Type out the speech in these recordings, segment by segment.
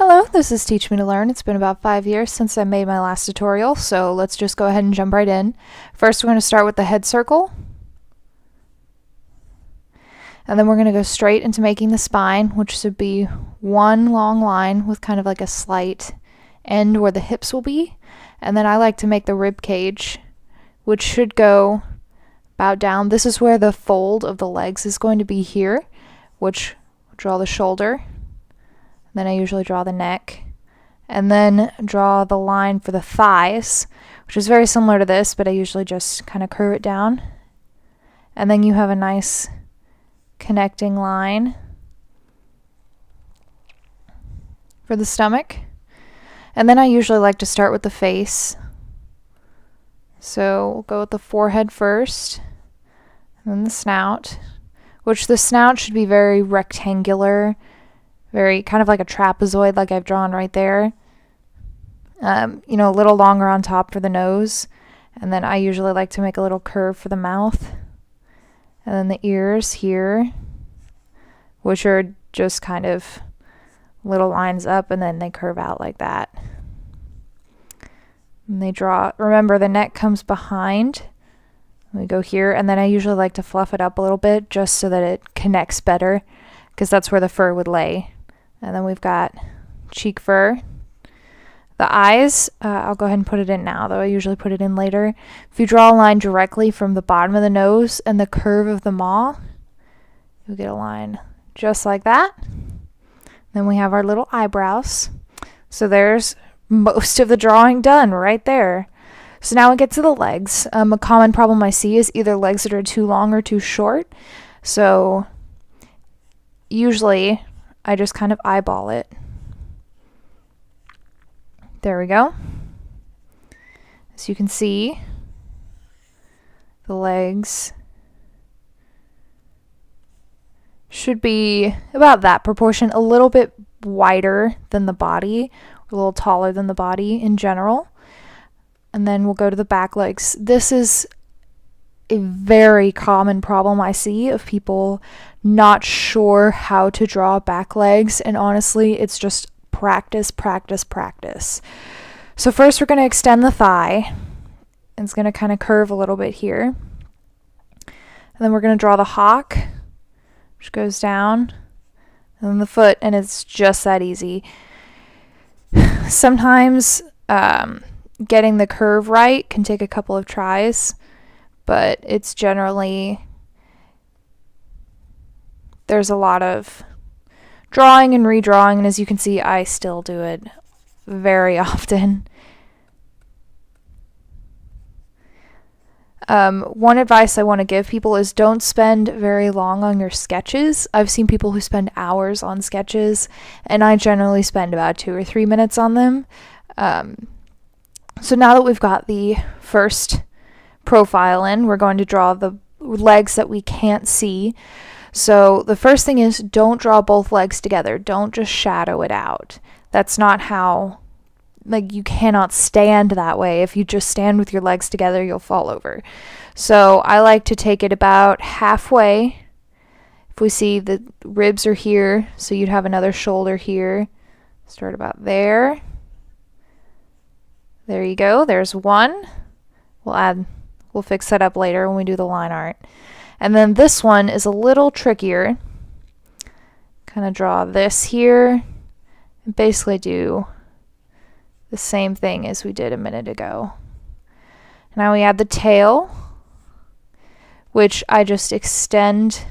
Hello, this is Teach Me to Learn. It's been about 5 years since I made my last tutorial, so let's just go ahead and jump right in. First, we're going to start with the head circle. And then we're going to go straight into making the spine, which should be one long line with kind of like a slight end where the hips will be. And then I like to make the rib cage, which should go about down. This is where the fold of the legs is going to be here, which will draw the shoulder. Then I usually draw the neck, and then draw the line for the thighs, which is very similar to this, but I usually just kind of curve it down. And then you have a nice connecting line for the stomach. And then I usually like to start with the face. So we'll go with the forehead first, and then the snout, which the snout should be very rectangular, very kind of like a trapezoid like I've drawn right there. A little longer on top for the nose. And then I usually like to make a little curve for the mouth. And then the ears here, which are just kind of little lines up and then they curve out like that. And they draw, remember the neck comes behind. We go here, and then I usually like to fluff it up a little bit just so that it connects better, because that's where the fur would lay. And then we've got cheek fur. The eyes, I'll go ahead and put it in now, though I usually put it in later. If you draw a line directly from the bottom of the nose and the curve of the maw, you'll get a line just like that. Then we have our little eyebrows. So there's most of the drawing done right there. So now we get to the legs. A common problem I see is either legs that are too long or too short. So usually I just kind of eyeball it. There we go. As you can see, the legs should be about that proportion, a little bit wider than the body, a little taller than the body in general. And then we'll go to the back legs. This is a very common problem I see of people not sure how to draw back legs, and honestly it's just practice. So first we're going to extend the thigh. It's going to kind of curve a little bit here, and then we're going to draw the hock, which goes down, and then the foot, and it's just that easy. Sometimes getting the curve right can take a couple of tries, but it's generally, there's a lot of drawing and redrawing, and as you can see, I still do it very often. One advice I want to give people is don't spend very long on your sketches. I've seen people who spend hours on sketches, and I generally spend about 2 or 3 minutes on them. So now that we've got the first profile in, we're going to draw the legs that we can't see. So the first thing is, don't draw both legs together. Don't just shadow it out. That's not how, you cannot stand that way. If you just stand with your legs together, you'll fall over. So I like to take it about halfway. If we see the ribs are here, so you'd have another shoulder here. Start about there. There you go. There's one. We'll fix that up later when we do the line art. And then this one is a little trickier. Kind of draw this here and basically do the same thing as we did a minute ago. Now we add the tail, which I just extend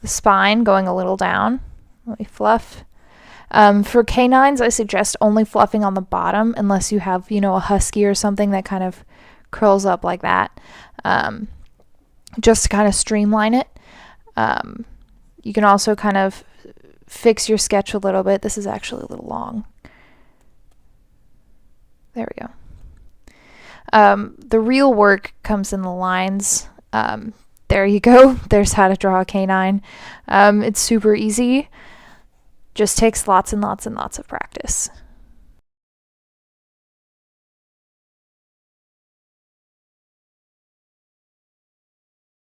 the spine going a little down. Let me fluff. For canines, I suggest only fluffing on the bottom unless you have, a husky or something that kind of curls up like that. Just to kind of streamline it. You can also kind of fix your sketch a little bit. This is actually a little long. There we go. The real work comes in the lines. There you go. There's how to draw a canine. It's super easy. Just takes lots and lots and lots of practice.